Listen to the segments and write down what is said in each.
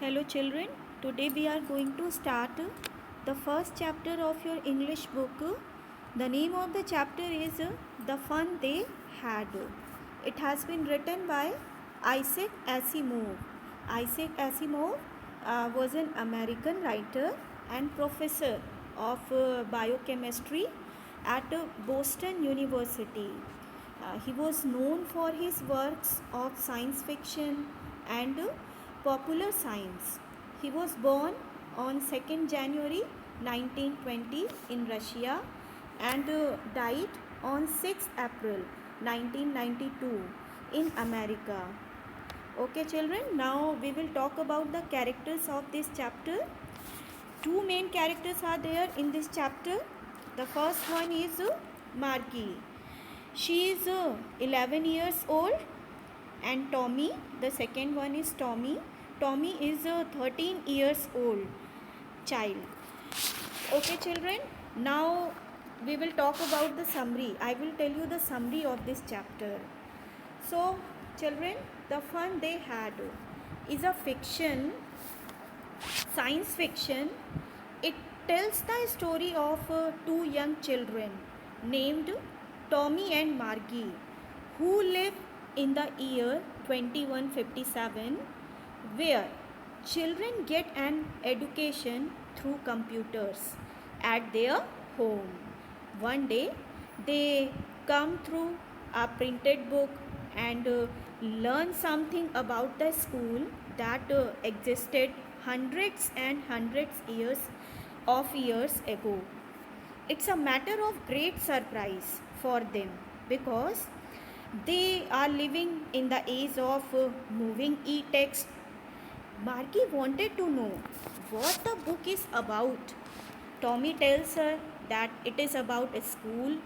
Hello children, today we are going to start the first chapter of your English book. The name of the chapter is The Fun They Had. It has been written by Isaac Asimov. Isaac Asimov was an American writer and professor of biochemistry at Boston University. He was known for his works of science fiction and popular science. He was born on 2nd January 1920 in Russia and died on 6th April 1992 in America. Okay children, now we will talk about the characters of this chapter. Two main characters are there in this chapter. The first one is Margie. She is 11 years old, and Tommy, the second one is Tommy. Tommy is a 13 years old child. Okay children, now we will talk about the summary. I will tell you the summary of this chapter. So children, The Fun They Had is a fiction, science fiction. It tells the story of two young children named Tommy and Margie who live in the year 2157, where children get an education through computers at their home. One day they come through a printed book and learn something about the school that existed hundreds and hundreds of years ago. It's a matter of great surprise for them because they are living in the age of moving e-text. Margie wanted to know what the book is about. Tommy tells her that it is about a school.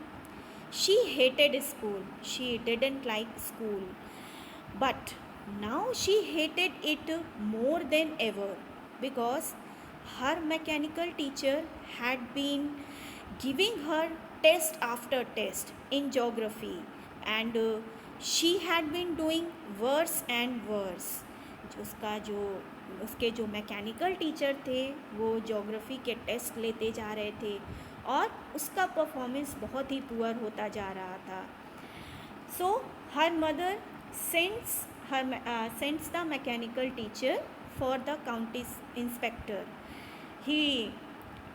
She hated school. She didn't like school. But now she hated it more than ever because her mechanical teacher had been giving her test after test in geography, and she had been doing worse and worse. उसके जो mechanical teacher थे वो geography के test लेते जा रहे थे और उसका परफॉर्मेंस बहुत ही पुअर होता जा रहा था. So her mother sends the mechanical teacher for the county inspector. He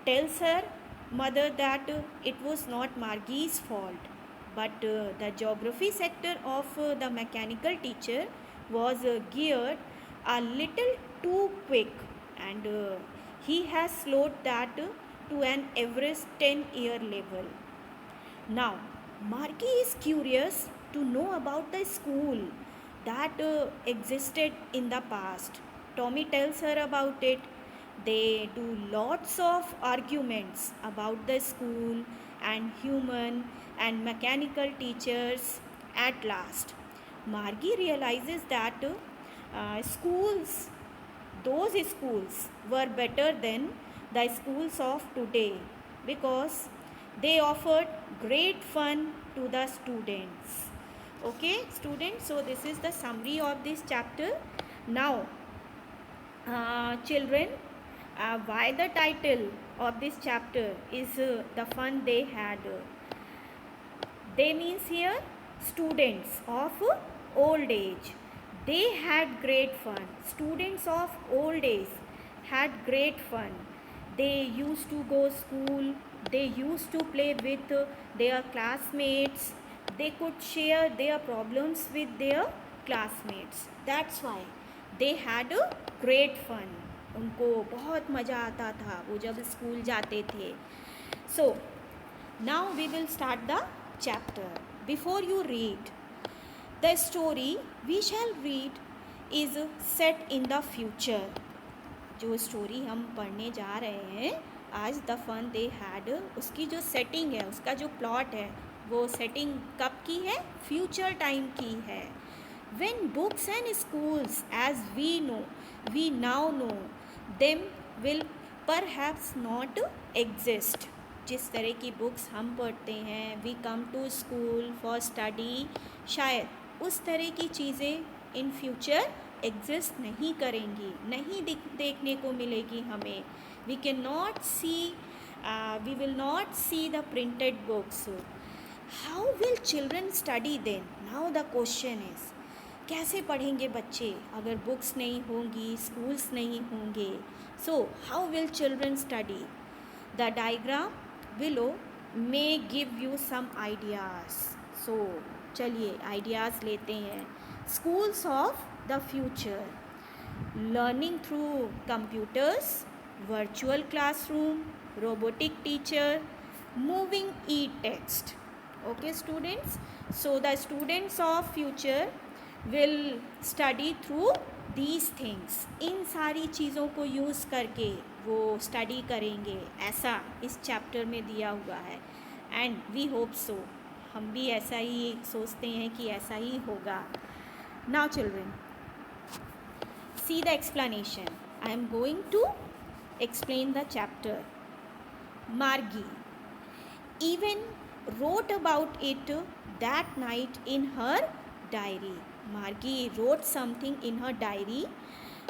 tells her mother that it was not Margie's fault, but the geography sector of the mechanical teacher was geared a little too quick, and he has slowed that to an average 10-year level. Now Margie is curious to know about the school that existed in the past. Tommy tells her about it. They do lots of arguments about the school and human and mechanical teachers. At last Margie realizes that those schools were better than the schools of today because they offered great fun to the students. Okay students, so this is the summary of this chapter. Now children, why the title of this chapter is The Fun They Had. They means here students of old age. They had great fun. Students of old age had great fun. They used to go school. They used to play with their classmates. They could share their problems with their classmates. That's why they had a great fun. उनको बहुत मज़ा आता था वो जब school जाते थे. So now we will start the chapter. Before you read, the story we shall read is set in the future. जो स्टोरी हम पढ़ने जा रहे हैं आज, द फन दे हैड, उसकी जो सेटिंग है, उसका जो प्लॉट है, वो सेटिंग कब की है? फ्यूचर टाइम की है. When books and schools as we now know them will perhaps not exist. जिस तरह की बुक्स हम पढ़ते हैं, we come to school for study, शायद उस तरह की चीज़ें इन फ्यूचर एग्जिस्ट नहीं करेंगी, नहीं देखने को मिलेगी हमें. We can not see, we will not see the printed books. How will children study then? Now the question is, कैसे पढ़ेंगे बच्चे अगर बुक्स नहीं होंगी, स्कूल्स नहीं होंगे? So how will children study? The diagram below may give you some ideas. So चलिए ideas लेते हैं. Schools of the future, learning through computers, virtual classroom, robotic teacher, moving e-text. Okay students, so the students of future will study through these things. इन सारी चीज़ों को use करके वो study करेंगे, ऐसा इस चैप्टर में दिया हुआ है. एंड वी होप सो, हम भी ऐसा ही सोचते हैं कि ऐसा ही होगा. Now children, see the explanation. I am going to explain the chapter. Margie even wrote about it that night in her diary. Margie wrote something in her diary.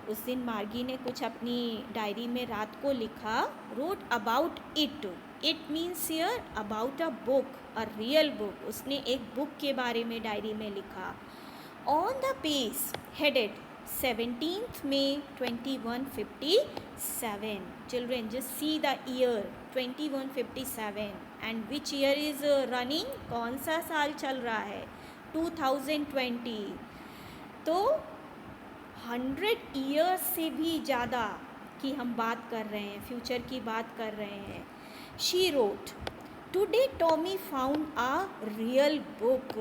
उस दिन मार्गी ने कुछ अपनी डायरी में रात को लिखा. wrote about it. It means here about a book, a real book. उसने एक बुक के बारे में डायरी में लिखा. On the page headed 17th May 2157. Children, just see the year 2157 and which year is running. कौन सा साल चल रहा है? 2020. तो 100 years से भी ज़्यादा की हम बात कर रहे हैं, फ्यूचर की बात कर रहे हैं. She wrote, today Tommy found a real book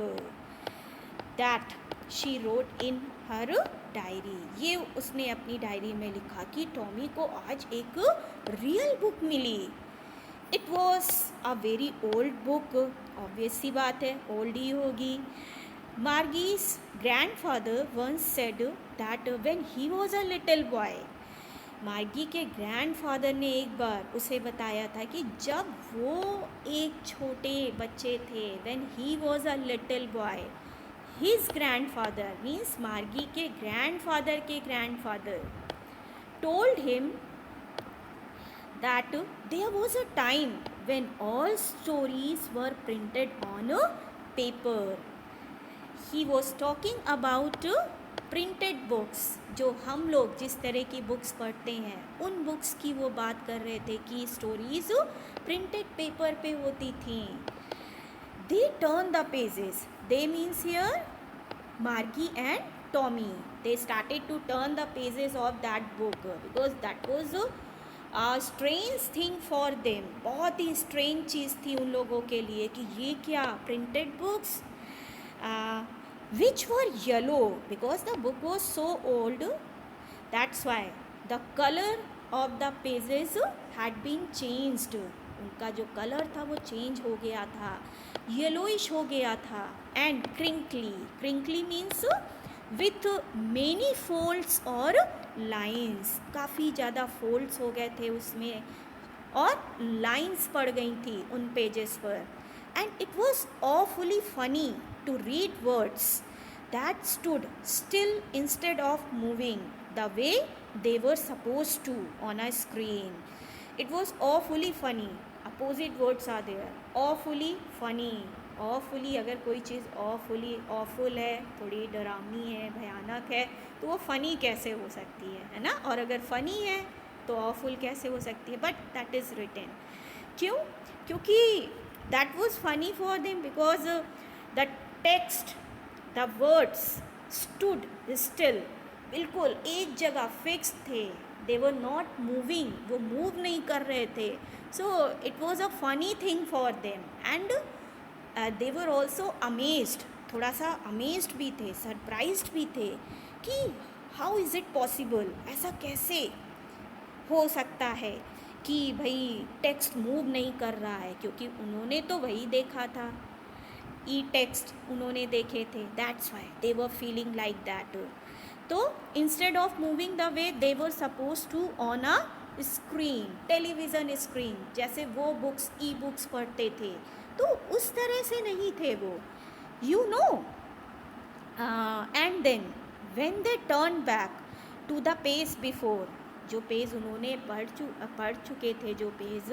that she wrote in her diary. ये उसने अपनी डायरी में लिखा कि टॉमी को आज एक रियल बुक मिली. It was a very old book. Obvious सी बात है, ओल्ड ही होगी. Margie's grandfather once said that when he was a little boy. Margie के ग्रैंडफादर ने एक बार उसे बताया था कि जब वो एक छोटे बच्चे थे, when he was a little boy, his grandfather means Margie के grandfather told him that there was a time when all stories were printed on a paper. He was talking about printed books. जो हम लोग जिस तरह की books पढ़ते हैं, उन बुक्स की वो बात कर रहे थे कि स्टोरीज प्रिंटेड पेपर पे होती थी. They turned the pages. They means here Margie and Tommy. They started to turn the pages of that book because that was a strange thing for them. बहुत ही strange चीज़ थी उन लोगों के लिए कि ये क्या printed books, which were yellow because the book was so old. That's why the color of the pages had been changed. उनका जो कलर था वो चेंज हो गया था, येलोइश हो गया था. And crinkly, crinkly means with many folds और लाइंस. काफ़ी ज़्यादा फोल्ड्स हो गए थे उसमें और लाइंस पड़ गई थी उन पेजेस पर. And it was awfully funny to read words that stood still instead of moving the way they were supposed to on a screen. It was awfully funny. Opposite words are there. Awfully funny. Awfully, अगर कोई चीज़ awfully awful है, थोड़ी डरावनी है, भयानक है, तो वो funny कैसे हो सकती है ना? और अगर funny है तो awful कैसे हो सकती है? But that is written. क्यों? क्योंकि that was funny for them because the text, the words stood still. बिल्कुल एक जगह फिक्स थे. दे वर नॉट मूविंग, वो मूव नहीं कर रहे थे. So it was a funny thing for them and they were also amazed. थोड़ा सा अमेज्ड भी थे, सरप्राइज्ड भी थे कि हाउ इज़ इट पॉसिबल, ऐसा कैसे हो सकता है कि भाई टेक्स्ट मूव नहीं कर रहा है, क्योंकि उन्होंने तो वही देखा था, ई टेक्स्ट उन्होंने देखे थे. That's why they were feeling like that. तो instead of moving the way they were suppose to on a screen, television screen, जैसे वो बुक्स ई बुक्स पढ़ते थे, तो उस तरह से नहीं थे वो, you know. And then when they turned back to the page before, जो पेज उन्होंने पढ़ चुके थे जो पेज,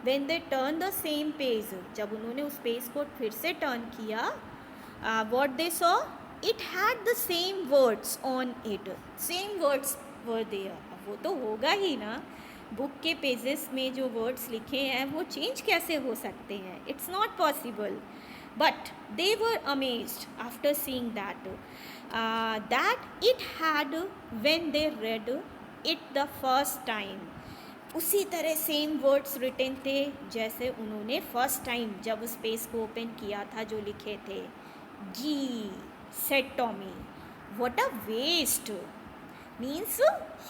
when they turned the same page, जब उन्होंने उस पेज को फिर से टर्न किया, what they saw, it had the same words on it, same words were there. अब वो तो होगा ही ना, बुक के पेजेस में जो वर्ड्स लिखे हैं वो चेंज कैसे हो सकते हैं, it's not possible. But they were amazed after seeing that it had when they read it the first time. उसी तरह सेम वर्ड्स रिटन थे जैसे उन्होंने फर्स्ट टाइम जब उस पेज को ओपन किया था जो लिखे थे. Gee said Tommy, what a waste. Means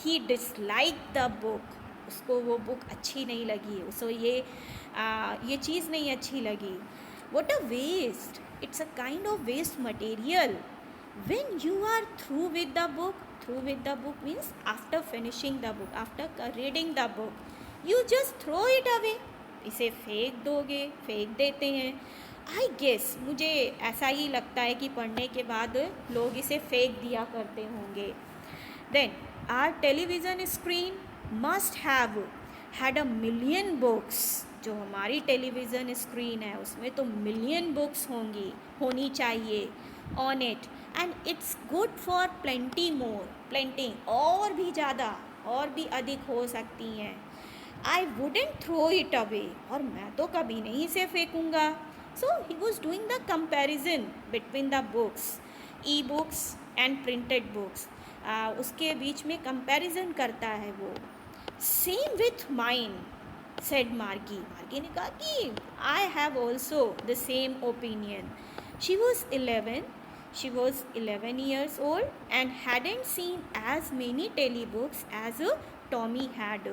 he dislike the book, उसको वो बुक अच्छी नहीं लगी, उसको ये चीज़ नहीं अच्छी लगी. What a waste, it's a kind of waste material. When you are through with the book means after finishing the book, after reading the book, you just throw it away, इसे फेंक दोगे, फेंक देते हैं. आई गेस, मुझे ऐसा ही लगता है कि पढ़ने के बाद लोग इसे फेंक दिया करते होंगे. Then our television screen must have had a million books. जो हमारी टेलीविज़न स्क्रीन है उसमें तो मिलियन बुक्स होनी चाहिए on it. And it's good for plenty more, plenty और भी ज़्यादा और भी अधिक हो सकती हैं. I wouldn't throw it away, और मैं तो कभी नहीं इसे फेंकूँगा. So he was doing the comparison between the books, e books and printed books. उसके बीच में कंपैरिजन करता है वो. सेम विथ माइन सेड मार्गी, मार्गी ने कहा कि I have also the same opinion. She was 11 years old and hadn't seen as many tele books as Tommy had.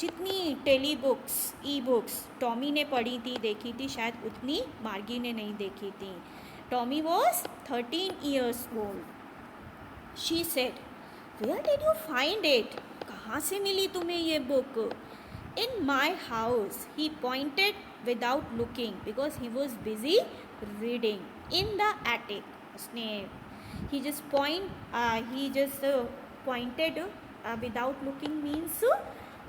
जितनी tele books, e books Tommy ने पढ़ी थी, देखी थी, शायद उतनी मार्गी ने नहीं देखी थी. Tommy was 13 years old. She said, where did you find it, कहाँ से मिली तुम्हें ये book. In my house, he pointed without looking because he was busy reading. In the attic, उसने ही just pointed without looking means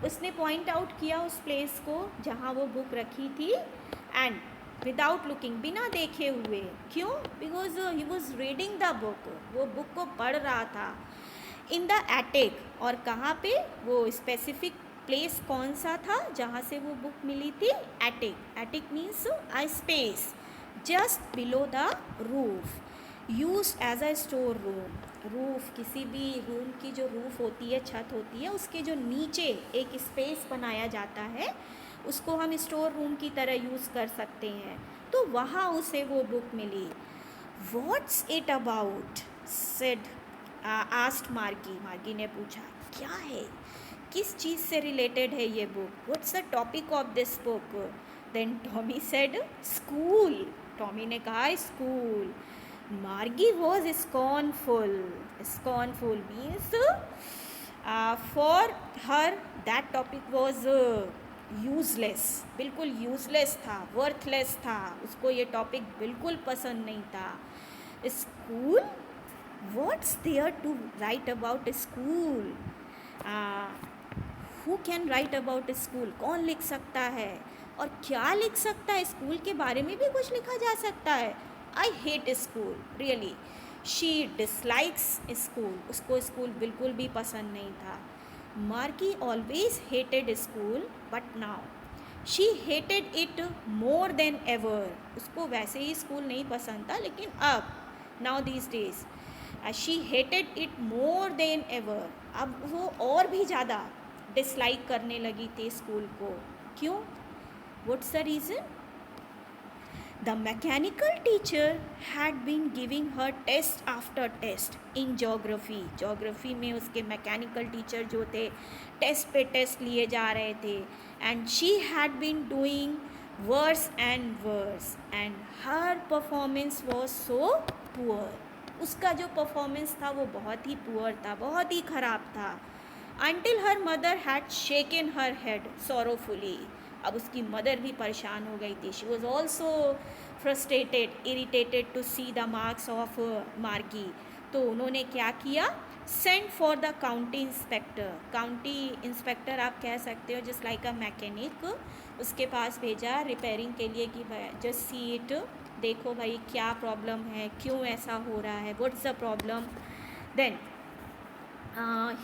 उसने point out किया उस प्लेस को जहाँ वो बुक रखी थी. एंड विदाउट लुकिंग, बिना देखे हुए. क्यों? Because he was reading the book, वो बुक को पढ़ रहा था. इन द एटिक, और कहाँ पे, वो स्पेसिफिक प्लेस कौन सा था जहाँ से वो बुक मिली थी. Attic. Attic means a space just below the roof, used as a store room. Roof, किसी भी रूम की जो रूफ होती है, छत होती है, उसके जो नीचे एक स्पेस बनाया जाता है, उसको हम स्टोर रूम की तरह यूज़ कर सकते हैं. तो वहाँ उसे वो बुक मिली. What's it about said asked Margie. Margie ने पूछा, क्या है, किस चीज़ से रिलेटेड है ये book, what's the topic of this book. Then Tommy said, school. Tommy ने कहा school. Margie was scornful. Scornful means for her that topic was useless, बिल्कुल यूज़लेस था, वर्थलेस था, उसको ये टॉपिक बिल्कुल पसंद नहीं था. School, what's there to write about school. Who can write about school, कौन लिख सकता है, और क्या लिख सकता है, स्कूल के बारे में भी कुछ लिखा जा सकता है. I hate school, really. She dislikes school, उसको स्कूल बिल्कुल भी पसंद नहीं था. मार्गी always hated school but now she hated it more than ever. उसको वैसे ही स्कूल नहीं पसंद था, लेकिन अब, now these days, she hated it more than ever. अब वो और भी ज़्यादा डिसलाइक करने लगी थी स्कूल को. क्यों? What's the reason? The mechanical teacher had been giving her test after test in geography. Geography में उसके mechanical teacher जो थे, टेस्ट पे टेस्ट लिए जा रहे थे. And she had been doing worse and worse. And her performance was so poor. उसका जो performance था वो बहुत ही poor था, बहुत ही ख़राब था. Until her mother had shaken her head sorrowfully. अब उसकी मदर भी परेशान हो गई थी. She was also frustrated, irritated to see the marks of Margie. तो उन्होंने क्या किया, send for the county inspector, county inspector आप कह सकते हो जस्ट लाइक अ मैकेनिक, उसके पास भेजा रिपेयरिंग के लिए कि जस्ट सी इट, देखो भाई क्या प्रॉब्लम है, क्यों ऐसा हो रहा है, what's the problem. Then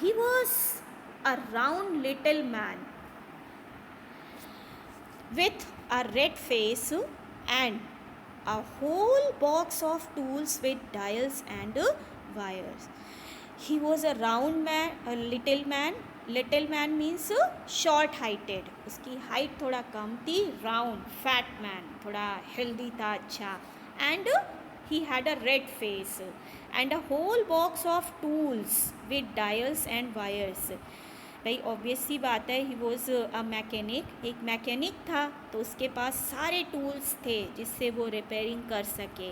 he was a round little man with a red face and a whole box of tools with dials and wires. He was a round man, a little man. Little man means short heighted. उसकी height थोड़ा कम थी. Round, fat man, थोड़ा healthy था, अच्छा. And he had a red face and a whole box of tools with dials and wires. भाई obvious सी बात है, ही वॉज अ मैकेनिक, एक मैकेनिक था, तो उसके पास सारे टूल्स थे जिससे वो रिपेयरिंग कर सके.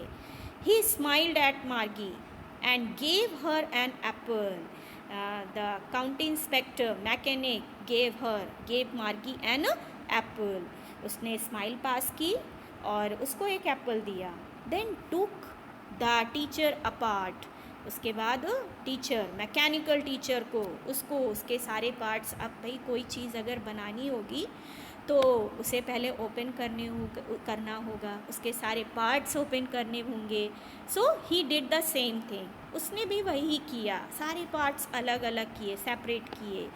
He smiled at Margie and gave her an apple. The county inspector mechanic gave Margie an apple. उसने स्माइल पास की और उसको एक एप्पल दिया. Then took the teacher apart. उसके बाद टीचर, मैकेनिकल टीचर को, उसको उसके सारे पार्ट्स, अब भाई कोई चीज़ अगर बनानी होगी तो उसे पहले ओपन करना होगा, उसके सारे पार्ट्स ओपन करने होंगे. So he did the same thing. उसने भी वही किया, सारे पार्ट्स अलग अलग किए, सेपरेट किए.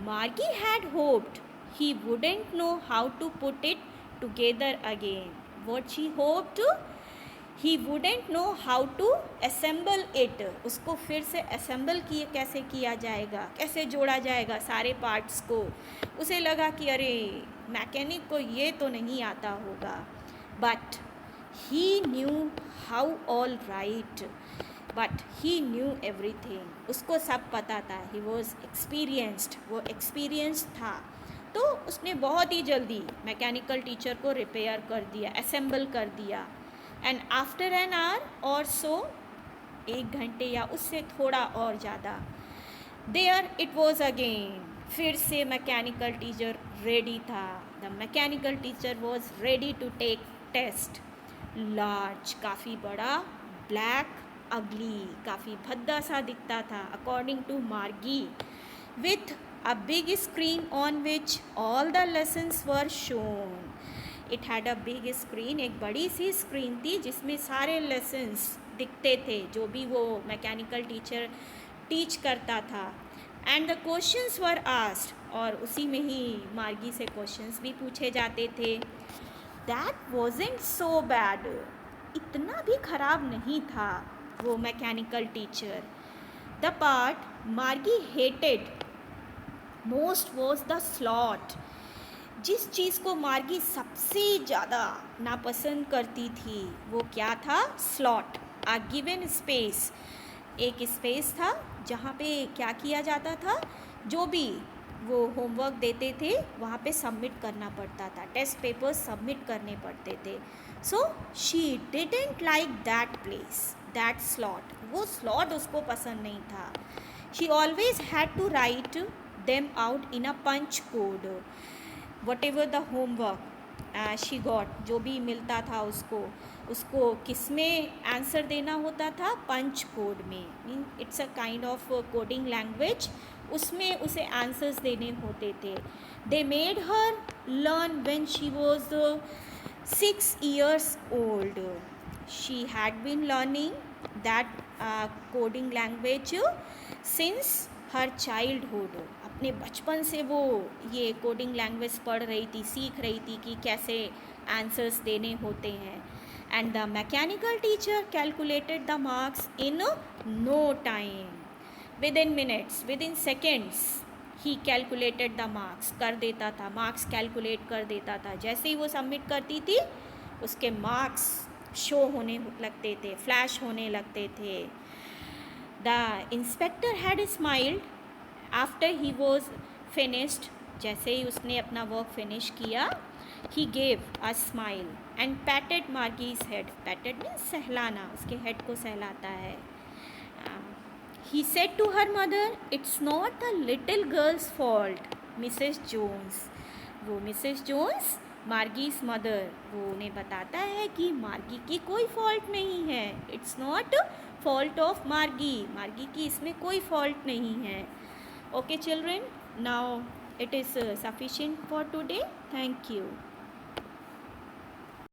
Margie had hoped he wouldn't know how to put it together again. What she hoped, he wouldn't know how to assemble it. उसको फिर से असेंबल कैसे किया जाएगा, कैसे जोड़ा जाएगा सारे पार्ट्स को. उसे लगा कि अरे मैकेनिक को ये तो नहीं आता होगा. But he knew how all right, but he new everything. उसको सब पता था. ही वॉज एक्सपीरियंस्ड, वो एक्सपीरियंस्ड था. तो उसने बहुत ही जल्दी मैकेनिकल टीचर को रिपेयर कर दिया, असेंबल कर दिया. एंड आफ्टर एन आवर और सो, 1 घंटे या उससे थोड़ा और ज़्यादा, देयर इट वॉज अगेन. फिर से मैकेनिकल टीचर रेडी था. The mechanical teacher was ready to take test. Large, काफ़ी बड़ा, ब्लैक, अगली, काफ़ी भद्दा सा दिखता था according to Margie, with a big screen on which all the lessons were shown. It had a big screen, एक बड़ी सी स्क्रीन थी जिसमें सारे लेसन्स दिखते थे जो भी वो मैकेनिकल टीचर टीच करता था. And the questions were asked, और उसी में ही मार्गी से क्वेश्चंस भी पूछे जाते थे. दैट वॉजेंट सो बैड, इतना भी ख़राब नहीं था वो मैकेनिकल टीचर. द पार्ट मार्गी hated most was the slot. जिस चीज़ को मार्गी सबसे ज़्यादा नापसंद करती थी वो क्या था, स्लॉट. आ गिवन स्पेस, एक स्पेस था जहाँ पे क्या किया जाता था, जो भी वो होमवर्क देते थे वहाँ पे सबमिट करना पड़ता था, टेस्ट पेपर्स सबमिट करने पड़ते थे. So she didn't like that place, that slot. वो स्लॉट उसको पसंद नहीं था. She always had to write them out in a punch code. whatever the homework she got, जो भी मिलता था उसको किस में आंसर देना होता था, पंच कोड में. Mean it's a kind of coding language, उसमें उसे आंसर्स देने होते थे. They made her learn when she was 6 years old. She had been learning that coding language since her childhood. अपने बचपन से वो ये कोडिंग लैंग्वेज पढ़ रही थी, सीख रही थी कि कैसे आंसर्स देने होते हैं. And the mechanical teacher calculated the marks in no time, within minutes, within seconds. He calculated the marks, कर देता था, मार्क्स कैलकुलेट कर देता था. जैसे ही वो सबमिट करती थी उसके मार्क्स शो होने लगते थे, फ्लैश होने लगते थे. The inspector had smiled after he was finished. जैसे ही उसने अपना वर्क फिनिश किया, he gave a smile and patted Margie's head. Patted means सहलाना, उसके हेड को सहलाता है. He said to her mother, it's not the little girl's fault, Mrs Jones. वो मिसेस जोन्स, मार्गीज मदर, वो उन्हें बताता है कि मार्गी की कोई फॉल्ट नहीं है. इट्स नॉट फॉल्ट ऑफ मार्गी, मार्गी की इसमें कोई फॉल्ट नहीं है. Okay children, now it is sufficient for today. Thank you.